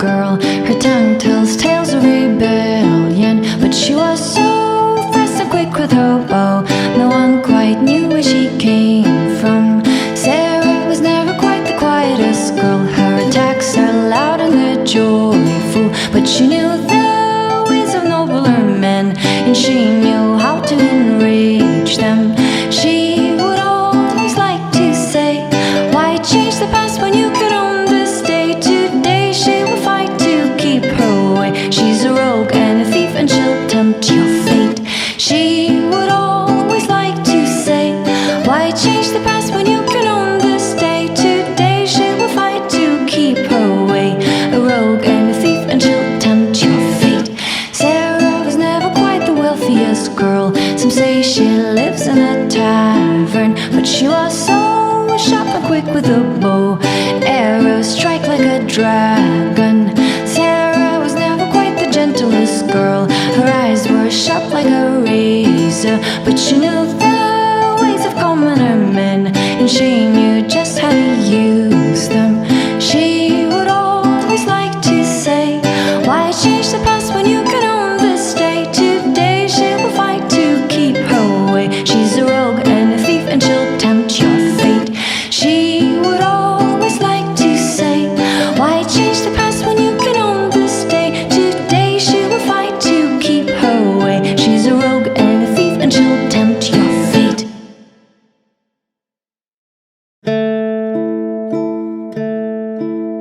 girl. Her tongue tells tales of rebellion, but she was so fast and quick with her bow. No one quite knew where she came from. Sarah was never quite the quietest girl. Her attacks are loud and they're joyful, but she knew the ways of nobler men, and she knew how to enrage them. She would always like to say, why change the past when you could own this day? Today she will fight to keep her way. She's a rogue and a thief, and she'll tempt your fate. She would always like to say, why change the past when you can own this day? Today she will fight to keep her way. A rogue and a thief, and she'll tempt your fate. Sarah was never quite the wealthiest girl. Some say she lives in a tavern, but she was so sharp and quick with a bow. Arrows strike like a dragon. Sarah was never quite the gentlest girl. Her eyes were sharp like a razor, but she knew the ways of commoner men, and she knew just how to use them. She would always like to say, why change the past when you can own this day? Today she will fight to keep her way. She's a rogue and a thief, and she'll tempt your fate. She would always like to say, why change the past when you can own this day? Today she will fight to keep her way. She's a rogue and a thief, and she'll tempt your fate.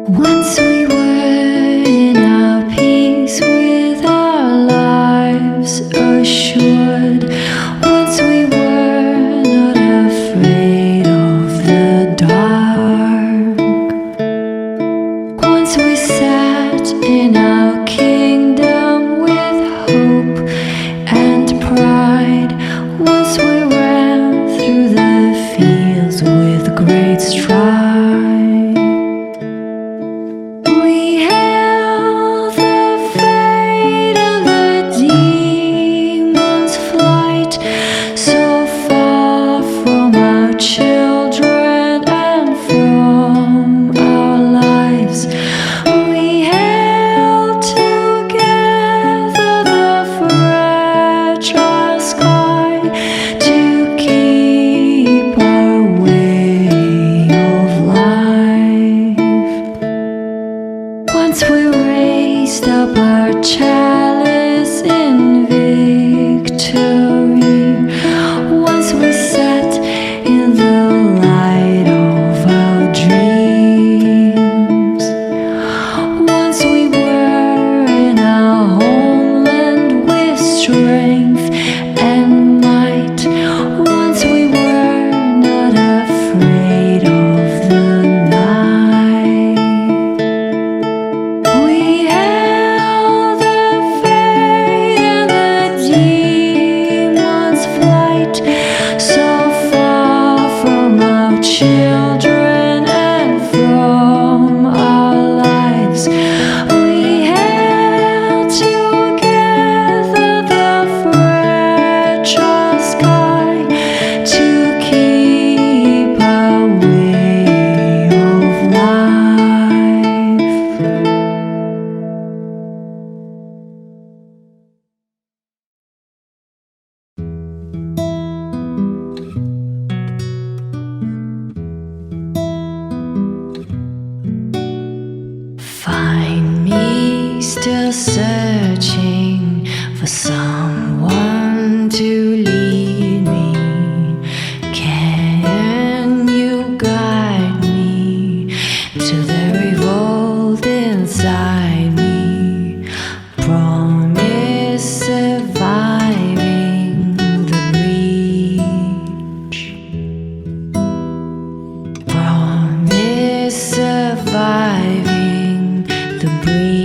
Once we were in our peace with our lives assured. Once we were not afraid of the dark. Once we sat in our kingdom with hope and pride. Once we ran through the fields with great stride. We hailed the fate and the demon's flight, so far from our children and from our lives. We held together the fragile sky to keep our way of life. Once we raised up our chalice in victory. Once we sat in the light of our dreams. Once we were in our homeland with strength and might. Once we were not afraid of the night. We held the fate and the demon's flight, so far from our children and from our lives. We held together the fragile sky to keep our way of life. Find me still searching for someone to lead me. Can you guide me to the revolt inside me? Promise surviving the breach. Promise surviving the breach.